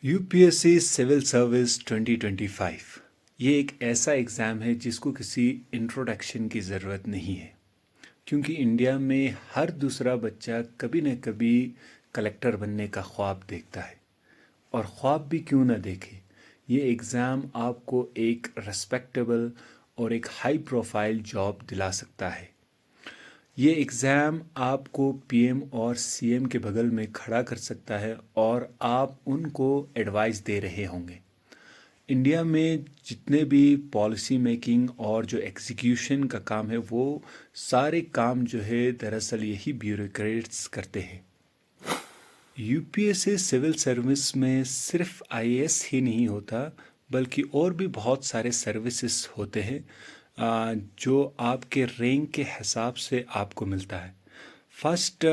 UPSC civil service 2025 ये एक ऐसा एग्ज़ाम है जिसको किसी इंट्रोडक्शन की ज़रूरत नहीं है, क्योंकि इंडिया में हर दूसरा बच्चा कभी न कभी कलेक्टर बनने का ख्वाब देखता है। और ख्वाब भी क्यों ना देखे, ये एग्ज़ाम आपको एक रेस्पेक्टेबल और एक हाई प्रोफाइल जॉब दिला सकता है। ये एग्ज़ाम आपको पीएम और सीएम के बगल में खड़ा कर सकता है और आप उनको एडवाइस दे रहे होंगे। इंडिया में जितने भी पॉलिसी मेकिंग और जो एग्जीक्यूशन का काम है, वो सारे काम जो है दरअसल यही ब्यूरोक्रेट्स करते हैं। यूपीएससी सिविल सर्विस में सिर्फ आईएएस ही नहीं होता, बल्कि और भी बहुत सारे सर्विसेज होते हैं जो आपके रैंक के हिसाब से आपको मिलता है। फर्स्ट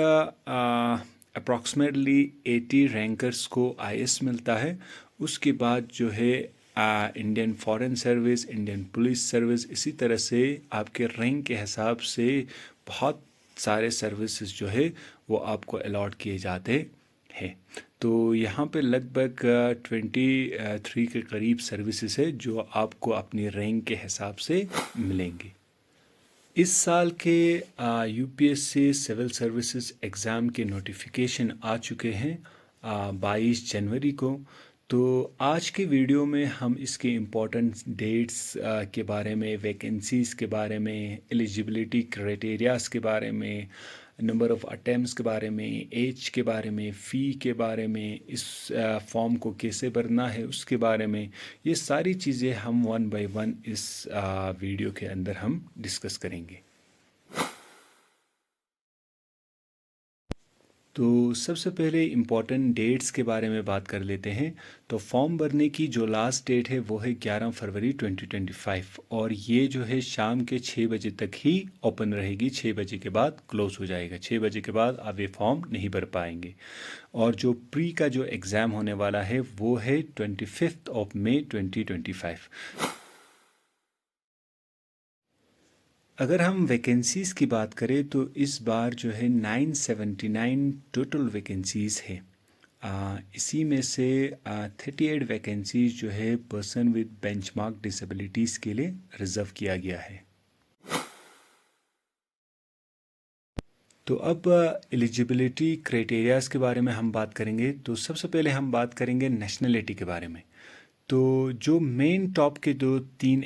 अप्रॉक्सीमेटली 80 रैंकर्स को आईएएस मिलता है। उसके बाद जो है Indian foreign service, Indian police service, इसी तरह से आपके रैंक के हिसाब से बहुत सारे सर्विसेज जो है वो आपको अलॉट किए जाते हैं। तो यहाँ पे लगभग 23 के करीब सर्विसेज है जो आपको अपनी रैंक के हिसाब से मिलेंगी। इस साल के यूपीएससी सिविल सर्विसेज एग्ज़ाम के नोटिफिकेशन आ चुके हैं 22 जनवरी को। तो आज के वीडियो में हम इसके इम्पोर्टेंट डेट्स के बारे में, वैकेंसीज़ के बारे में, एलिजिबिलिटी क्राइटेरियाज़ के बारे में, नंबर ऑफ़ अटेम्प्ट्स के बारे में, एज के बारे में, फ़ी के बारे में, इस फॉर्म को कैसे भरना है उसके बारे में, ये सारी चीज़ें हम वन बाय वन इस वीडियो के अंदर हम डिस्कस करेंगे। तो सबसे पहले इम्पॉर्टेंट डेट्स के बारे में बात कर लेते हैं। तो फॉर्म भरने की जो लास्ट डेट है वो है 11 फरवरी 2025 और ये जो है शाम के 6 बजे तक ही ओपन रहेगी। 6 बजे के बाद क्लोज़ हो जाएगा। 6 बजे के बाद आप ये फॉर्म नहीं भर पाएंगे। और जो प्री का जो एग्ज़ाम होने वाला है वो है 25 मई 2025। अगर हम वैकेंसीज़ की बात करें तो इस बार जो है 979 टोटल वैकेंसीज़ है। इसी में से 38 वैकेंसीज़ जो है पर्सन विद बेंचमार्क डिसेबिलिटीज़ के लिए रिज़र्व किया गया है। तो अब एलिजिबिलिटी क्राइटेरियाज़ के बारे में हम बात करेंगे। तो सबसे पहले हम बात करेंगे नेशनलिटी के बारे में। तो जो मेन टॉप के 2-3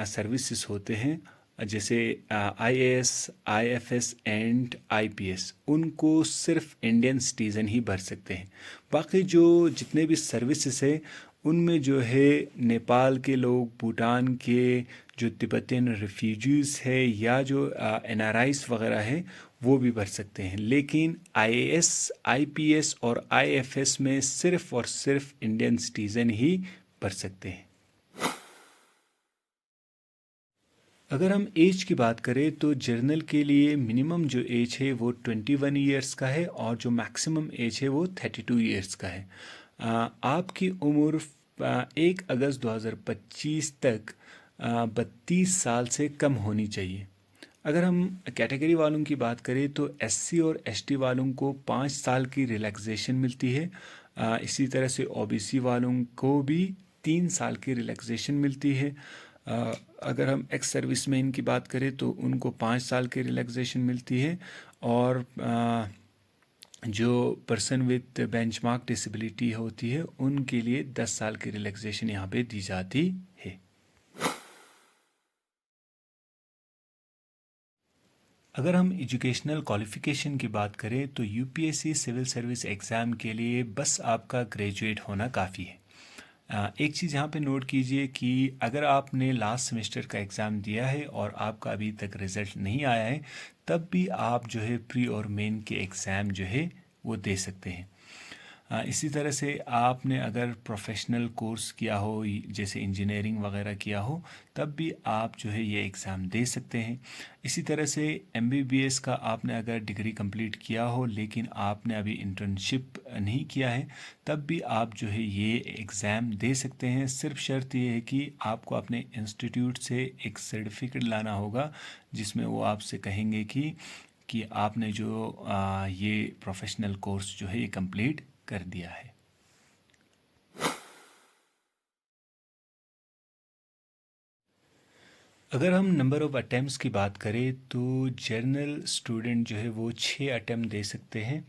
सर्विसेज होते हैं, जैसे आईएएस, आईएफएस एंड आईपीएस, उनको सिर्फ इंडियन सिटीज़न ही भर सकते हैं। बाकी जो जितने भी सर्विसेज हैं उनमें जो है नेपाल के लोग, भूटान के जो तिब्बतियन रिफ्यूजीज़ है या जो एनआरआईस वगैरह हैं वो भी भर सकते हैं। लेकिन आईएएस, आईपीएस और आईएफएस में सिर्फ और सिर्फ इंडियन सिटीज़न ही भर सकते हैं। अगर हम एज की बात करें तो जर्नल के लिए मिनिमम जो एज है वो 21 ईयर्स का है और जो मैक्सिमम एज है वो 32 ईयर्स का है। आपकी उम्र 1 अगस्त 2025 तक 32 साल से कम होनी चाहिए। अगर हम कैटेगरी वालों की बात करें तो एससी और एसटी वालों को 5 साल की रिलैक्सेशन मिलती है। इसी तरह से ओबीसी वालों को भी 3 साल की रिलैक्सेशन मिलती है। अगर हम एक्स सर्विसमैन की बात करें तो उनको 5 साल की रिलैक्सेशन मिलती है और जो पर्सन विद बेंचमार्क डिसेबिलिटी होती है उनके लिए 10 साल की रिलैक्सेशन यहाँ पे दी जाती है। अगर हम एजुकेशनल क्वालिफ़िकेशन की बात करें तो यूपीएससी सिविल सर्विस एग्ज़ाम के लिए बस आपका ग्रेजुएट होना काफ़ी है। एक चीज़ यहाँ पे नोट कीजिए कि अगर आपने लास्ट सेमेस्टर का एग्ज़ाम दिया है और आपका अभी तक रिज़ल्ट नहीं आया है, तब भी आप जो है प्री और मेन के एग्ज़ाम जो है वो दे सकते हैं। इसी तरह से आपने अगर प्रोफेशनल कोर्स किया हो, जैसे इंजीनियरिंग वगैरह किया हो, तब भी आप जो है ये एग्ज़ाम दे सकते हैं। इसी तरह से एमबीबीएस का आपने अगर डिग्री कंप्लीट किया हो लेकिन आपने अभी इंटर्नशिप नहीं किया है, तब भी आप जो है ये एग्ज़ाम दे सकते हैं। सिर्फ शर्त ये है कि आपको अपने इंस्टीट्यूट से एक सर्टिफिकेट लाना होगा जिसमें वो आपसे कहेंगे कि आपने जो ये प्रोफेशनल कोर्स जो है ये कंप्लीट कर दिया है। अगर हम नंबर ऑफ़ अटेम्प्ट्स की बात करें तो जनरल स्टूडेंट जो है वो 6 अटेम्प्ट दे सकते हैं।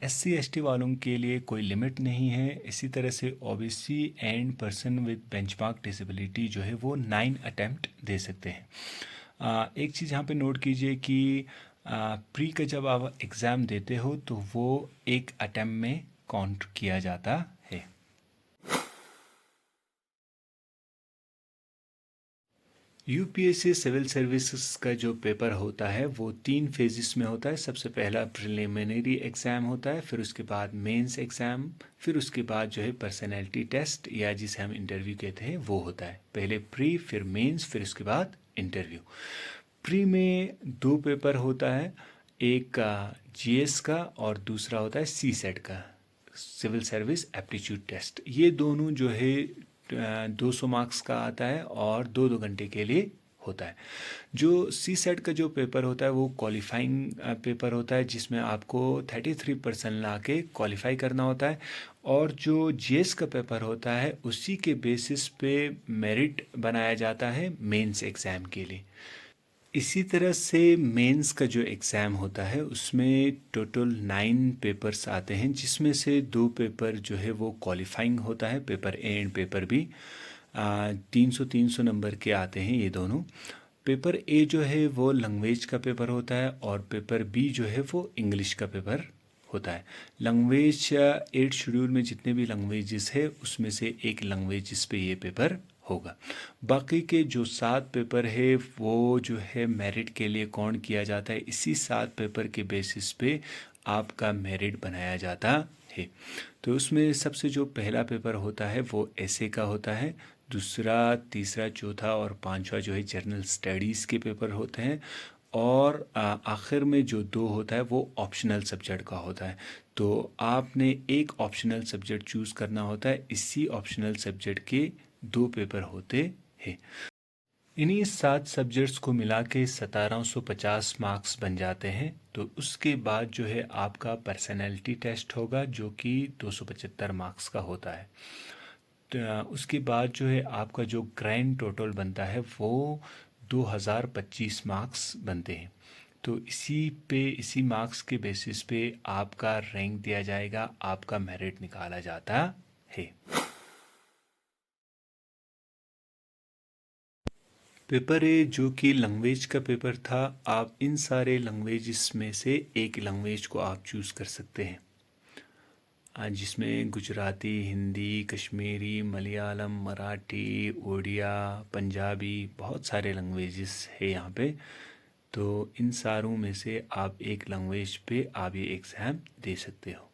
एससी एसटी वालों के लिए कोई लिमिट नहीं है। इसी तरह से OBC and person with benchmark disability जो है वो 9 अटेम्प्ट दे सकते हैं। एक चीज़ यहाँ पे नोट कीजिए कि प्री का जब आप एग्ज़ाम देते हो तो वो एक अटेम्प्ट में काउंट किया जाता है। यूपीएससी सिविल सर्विसेज का जो पेपर होता है वो 3 फेजेस में होता है। सबसे पहला प्रिलिमिनरी एग्ज़ाम होता है, फिर उसके बाद मेंस एग्ज़ाम, फिर उसके बाद जो है पर्सनैलिटी टेस्ट या जिसे हम इंटरव्यू कहते हैं वो होता है। पहले प्री, फिर मेंस, फिर उसके बाद इंटरव्यू। प्री में 2 पेपर होता है, एक जीएस का और दूसरा होता है सीसेट का, सिविल सर्विस एप्टीट्यूड टेस्ट। ये दोनों जो है 200 मार्क्स का आता है और 2-2 घंटे के लिए होता है। जो सी सेट का जो पेपर होता है वो क्वालिफाइंग पेपर होता है, जिसमें आपको 33% ला के क्वालिफाई करना होता है। और जो जीएस का पेपर होता है उसी के बेसिस पे मेरिट बनाया जाता है मेंस एग्ज़ाम के लिए। इसी तरह से मेंस का जो एग्ज़ाम होता है उसमें टोटल 9 पेपर्स आते हैं, जिसमें से 2 पेपर जो है वो क्वालिफाइंग होता है, paper A and paper B. 300-300 number के आते हैं ये दोनों। पेपर ए जो है वो लैंग्वेज का पेपर होता है और पेपर बी जो है वो इंग्लिश का पेपर होता है। लैंग्वेज 8 शेड्यूल में जितने भी लैंग्वेजेस है उसमें से एक लैंग्वेजेस पे ये पेपर होगा। बाकी के जो 7 पेपर है वो जो है मेरिट के लिए काउंट किया जाता है। इसी 7 पेपर के बेसिस पे आपका मेरिट बनाया जाता है। तो उसमें सबसे जो पहला पेपर होता है वो ऐसे का होता है, दूसरा, तीसरा, चौथा और पांचवा जो है जनरल स्टडीज़ के पेपर होते हैं। और आखिर में जो 2 होता है वो ऑप्शनल सब्जेक्ट का होता है। तो आपने एक ऑप्शनल सब्जेक्ट चूज़ करना होता है। इसी ऑप्शनल सब्जेक्ट के 2 पेपर होते हैं। इन्हीं 7 सब्जेक्ट्स को मिला के 1750 मार्क्स बन जाते हैं। तो उसके बाद जो है आपका पर्सनैलिटी टेस्ट होगा जो कि 275 मार्क्स का होता है। तो उसके बाद जो है आपका जो ग्रैंड टोटल बनता है वो 2025 मार्क्स बनते हैं। तो इसी मार्क्स के बेसिस पे आपका रैंक दिया जाएगा, आपका मेरिट निकाला जाता है। पेपर ए जो कि लैंग्वेज का पेपर था, आप इन सारे लैंग्वेजेस में से एक लैंग्वेज को आप चूज़ कर सकते हैं, जिसमें गुजराती, हिंदी, कश्मीरी, मलयालम, मराठी, उड़िया, पंजाबी, बहुत सारे लैंग्वेजेस है यहाँ पे। तो इन सारों में से आप एक लैंग्वेज पे आप ये एग्ज़ाम दे सकते हो।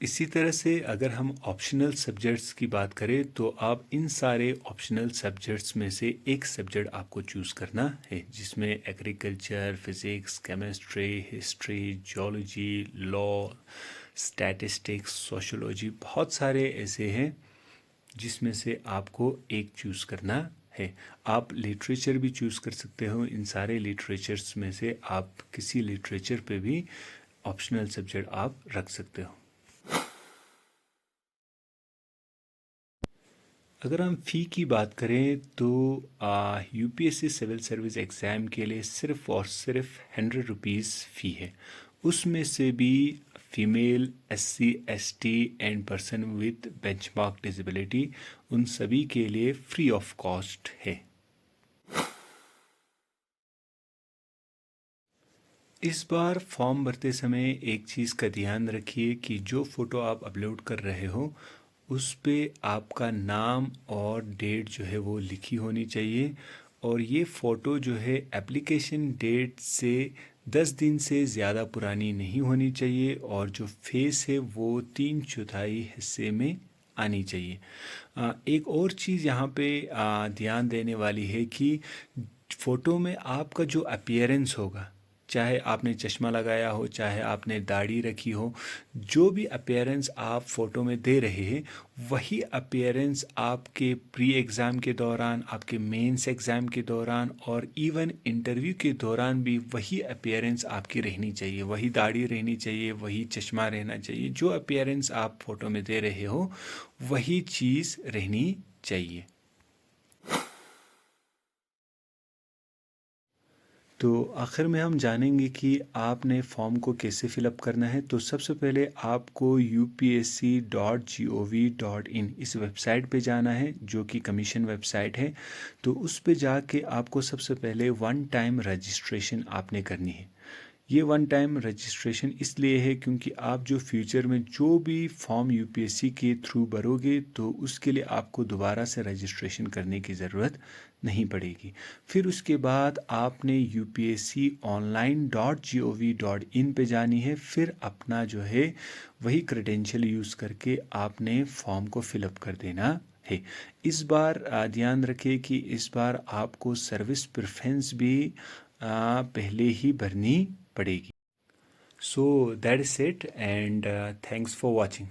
इसी तरह से अगर हम ऑप्शनल सब्जेक्ट्स की बात करें तो आप इन सारे ऑप्शनल सब्जेक्ट्स में से एक सब्जेक्ट आपको चूज़ करना है, जिसमें agriculture, physics, chemistry, history, geology, law, statistics, sociology, बहुत सारे ऐसे हैं जिसमें से आपको एक चूज़ करना है। आप लिटरेचर भी चूज़ कर सकते हो। इन सारे लिटरेचर्स में से आप किसी लिटरेचर पे भी ऑप्शनल सब्जेक्ट आप रख सकते हो। अगर हम फ़ी की बात करें तो यूपीएससी सिविल सर्विस एग्ज़ाम के लिए सिर्फ़ और सिर्फ 100 रुपीज़ फ़ी है। उसमें से भी female, SC, ST and person with benchmark disability, उन सभी के लिए फ्री ऑफ कॉस्ट है। इस बार फॉर्म भरते समय एक चीज़ का ध्यान रखिए कि जो फ़ोटो आप अपलोड कर रहे हो उस पे आपका नाम और डेट जो है वो लिखी होनी चाहिए। और ये फ़ोटो जो है एप्लीकेशन डेट से 10 दिन से ज़्यादा पुरानी नहीं होनी चाहिए और जो फेस है वो 3/4 हिस्से में आनी चाहिए। एक और चीज़ यहाँ पे ध्यान देने वाली है कि फ़ोटो में आपका जो अपीयरेंस होगा, चाहे आपने चश्मा लगाया हो, चाहे आपने दाढ़ी रखी हो, जो भी अपीयरेंस आप फ़ोटो में दे रहे हैं वही अपीयरेंस आपके प्री एग्ज़ाम के दौरान, आपके मेंस एग्ज़ाम के दौरान और इवन इंटरव्यू के दौरान भी वही अपीयरेंस आपकी रहनी चाहिए। वही दाढ़ी रहनी चाहिए, वही चश्मा रहना चाहिए। जो अपीयरेंस आप फ़ोटो में दे रहे हो वही चीज़ रहनी चाहिए। तो आखिर में हम जानेंगे कि आपने फॉर्म को कैसे फिलअप करना है। तो सबसे पहले आपको upsc.gov.in इस वेबसाइट पे जाना है, जो कि कमीशन वेबसाइट है। तो उस पे जाके आपको सबसे पहले वन टाइम रजिस्ट्रेशन आपने करनी है। ये वन टाइम रजिस्ट्रेशन इसलिए है क्योंकि आप जो फ्यूचर में जो भी फॉर्म यूपीएससी के थ्रू भरोगे तो उसके लिए आपको दोबारा से रजिस्ट्रेशन करने की ज़रूरत नहीं पड़ेगी। फिर उसके बाद आपने upsconline.gov.in पे जानी है। फिर अपना जो है वही क्रेडेंशियल यूज़ करके आपने फॉर्म को फिलअप कर देना है। इस बार ध्यान रखें कि इस बार आपको सर्विस प्रेफरेंस भी पहले ही भरनी पड़ेगी। So that is it and thanks for watching.